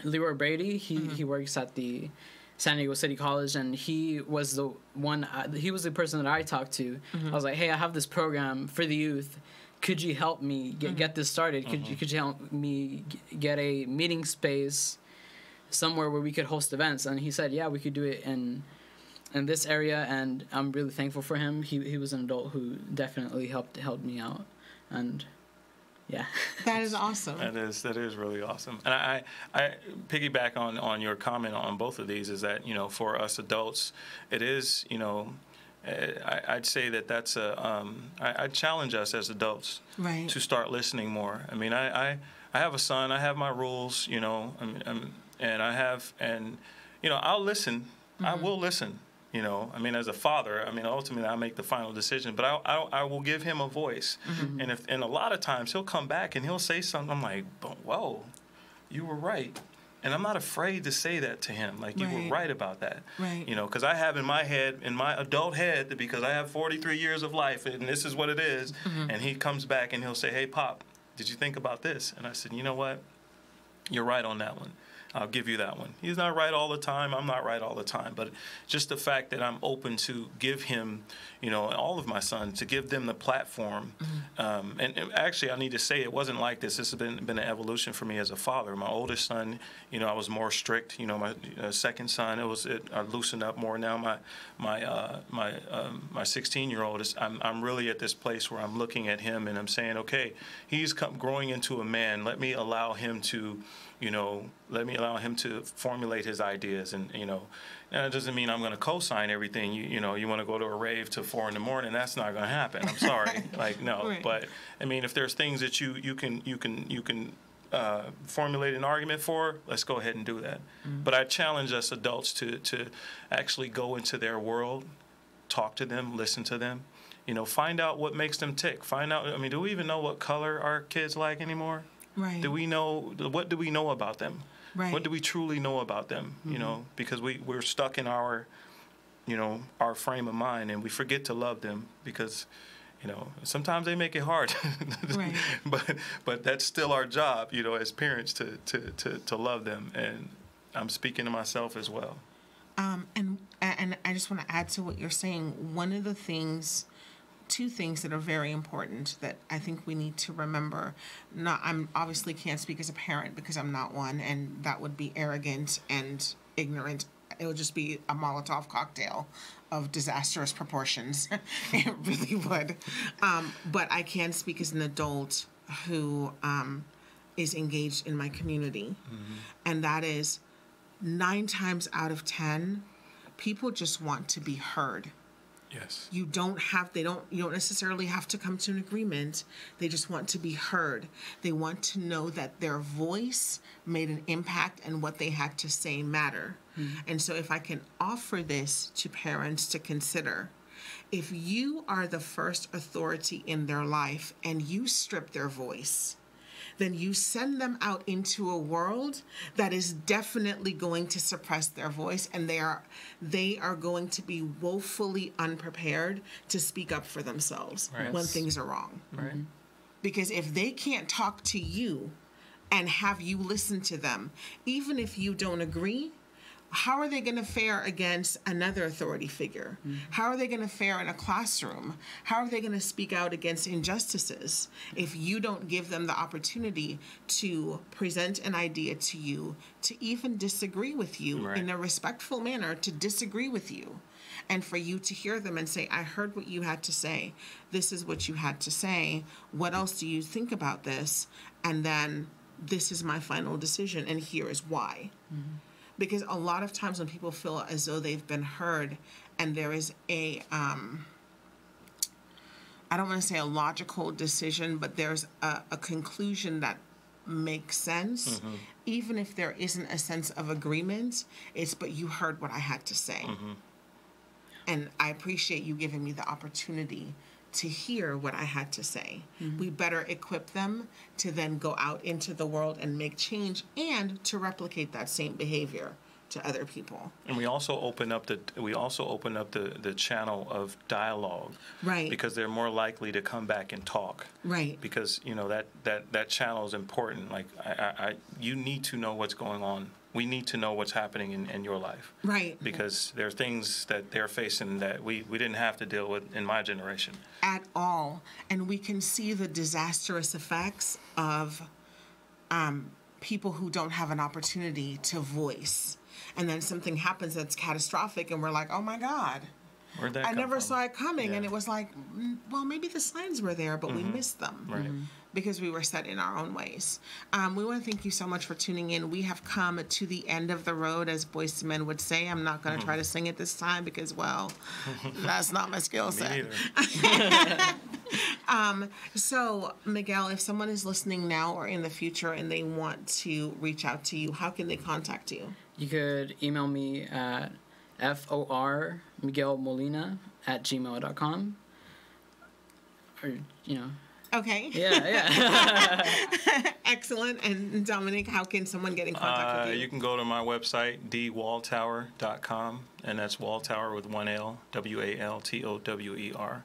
Leroy Brady. He works at the San Diego City College, and he was the one. He was the person that I talked to. I was like, "Hey, I have this program for the youth. Could you help me get this started? Could you help me get a meeting space somewhere where we could host events?" And he said, "Yeah, we could do it in this area." And I'm really thankful for him. He was an adult who definitely helped me out, and yeah. That is awesome. That is really awesome. And I piggyback on your comment on both of these, is that, you know, for us adults, it is, you know, I'd say that's I challenge us as adults Right. to start listening more. I mean, I have a son, I have my rules, you know, and you know, I'll listen. I will listen. You know, I mean, as a father, I mean, ultimately I make the final decision, but I will give him a voice. And a lot of times he'll come back and he'll say something. I'm like, whoa, you were right. And I'm not afraid to say that to him. Like, you were right about that. Right. You know, because I have in my head, in my adult head, because I have 43 years of life and this is what it is. And he comes back and he'll say, "Hey, Pop, did you think about this?" And I said, "You know what? You're right on that one. I'll give you that one." He's not right all the time. I'm not right all the time. But just the fact that I'm open to give him, you know, all of my sons, to give them the platform. And actually, I need to say, it wasn't like this. This has been an evolution for me as a father. My oldest son, you know, I was more strict. You know, my second son, I loosened up more. Now my 16-year-old I'm really at this place where I'm looking at him and I'm saying, okay, he's growing into a man. Let me allow him to, you know, formulate his ideas. And, you know, that doesn't mean I'm going to co-sign everything. You know, you want to go to a rave till 4 a.m, that's not going to happen. I'm sorry. Like, no. Right. But, I mean, if there's things that you can formulate an argument for, let's go ahead and do that. But I challenge us adults to actually go into their world, talk to them, listen to them. You know, find out what makes them tick. Find out, I mean, do we even know what color our kids like anymore? Right. What do we know about them? Right. What do we truly know about them? You know, because we're stuck in our, you know, our frame of mind, and we forget to love them because, you know, sometimes they make it hard. Right. But that's still our job, you know, as parents to love them. And I'm speaking to myself as well. And I just want to add to what you're saying. One of the things, two things that are very important that I think we need to remember. I'm obviously can't speak as a parent because I'm not one, and that would be arrogant and ignorant. It would just be a Molotov cocktail of disastrous proportions. It really would. But I can speak as an adult who is engaged in my community, and that is 9 times out of 10, people just want to be heard. Yes. You don't necessarily have to come to an agreement. They just want to be heard. They want to know that their voice made an impact and what they had to say matter. And so if I can offer this to parents to consider, if you are the first authority in their life and you strip their voice, then you send them out into a world that is definitely going to suppress their voice, and they are going to be woefully unprepared to speak up for themselves when things are wrong. Right. Because if they can't talk to you and have you listen to them, even if you don't agree, how are they going to fare against another authority figure? How are they going to fare in a classroom? How are they going to speak out against injustices if you don't give them the opportunity to present an idea to you, to even disagree with you in a respectful manner, to disagree with you, and for you to hear them and say, "I heard what you had to say. This is what you had to say. What else do you think about this?" And then, "This is my final decision, and here is why." Because a lot of times when people feel as though they've been heard and there is I don't want to say a logical decision, but there's a conclusion that makes sense, even if there isn't a sense of agreement, but you heard what I had to say. And I appreciate you giving me the opportunity to hear what I had to say. We better equip them to then go out into the world and make change and to replicate that same behavior to other people. And we also open up the channel of dialogue. Right. Because they're more likely to come back and talk. Right. Because, you know, that channel is important. Like, you need to know what's going on we need to know what's happening in your life. Right. Because there are things that they're facing that we didn't have to deal with in my generation. At all. And we can see the disastrous effects of people who don't have an opportunity to voice. And then something happens that's catastrophic, and we're like, oh my God. Where'd that I come never from? saw it coming. Yeah. And it was like, well, maybe the signs were there, but we missed them. Right. Because we were set in our own ways. We want to thank you so much for tuning in. We have come to the end of the road, as Boyz II Men would say. I'm not going to try to sing it this time because, well, that's not my skill set. Me neither. So, Miguel, if someone is listening now or in the future and they want to reach out to you, how can they contact you? You could email me at formiguelmolina@gmail.com. Or, Okay. Yeah. Excellent. And Dominic, how can someone get in contact with you? You can go to my website, dwaltower.com, and that's Walltower with one L, WALTOWER.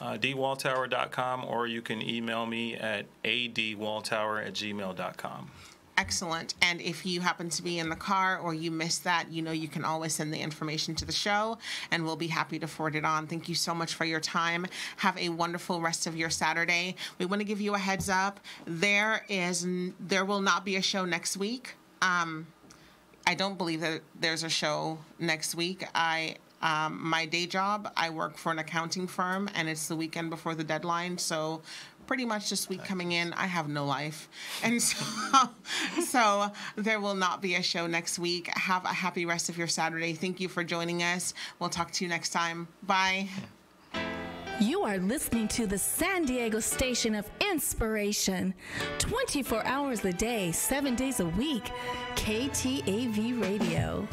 dwaltower.com, or you can email me at adwaltower@gmail.com. Excellent. And if you happen to be in the car or you missed that, you can always send the information to the show, and we'll be happy to forward it on. Thank you so much for your time. Have a wonderful rest of your Saturday. We want to give you a heads up. There will not be a show next week. I don't believe that there's a show next week. My day job, I work for an accounting firm, and it's the weekend before the deadline, so pretty much this week coming in, I have no life. And so there will not be a show next week. Have a happy rest of your Saturday. Thank you for joining us. We'll talk to you next time. Bye. You are listening to the San Diego station of inspiration. 24 hours a day, 7 days a week. KTAV Radio.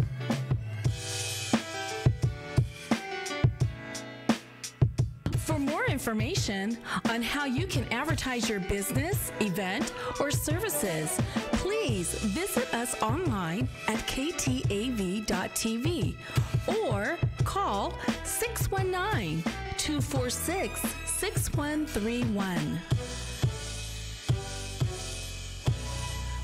For more information on how you can advertise your business, event, or services, please visit us online at ktav.tv or call 619-246-6131.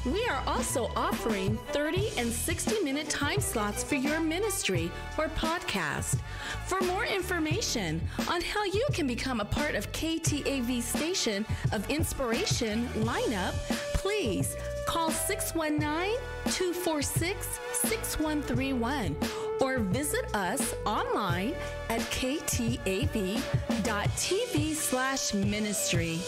We are also offering 30 and 60-minute time slots for your ministry or podcast. For more information on how you can become a part of KTAV Station of Inspiration lineup, please call 619-246-6131 or visit us online at ktav.tv/ministry.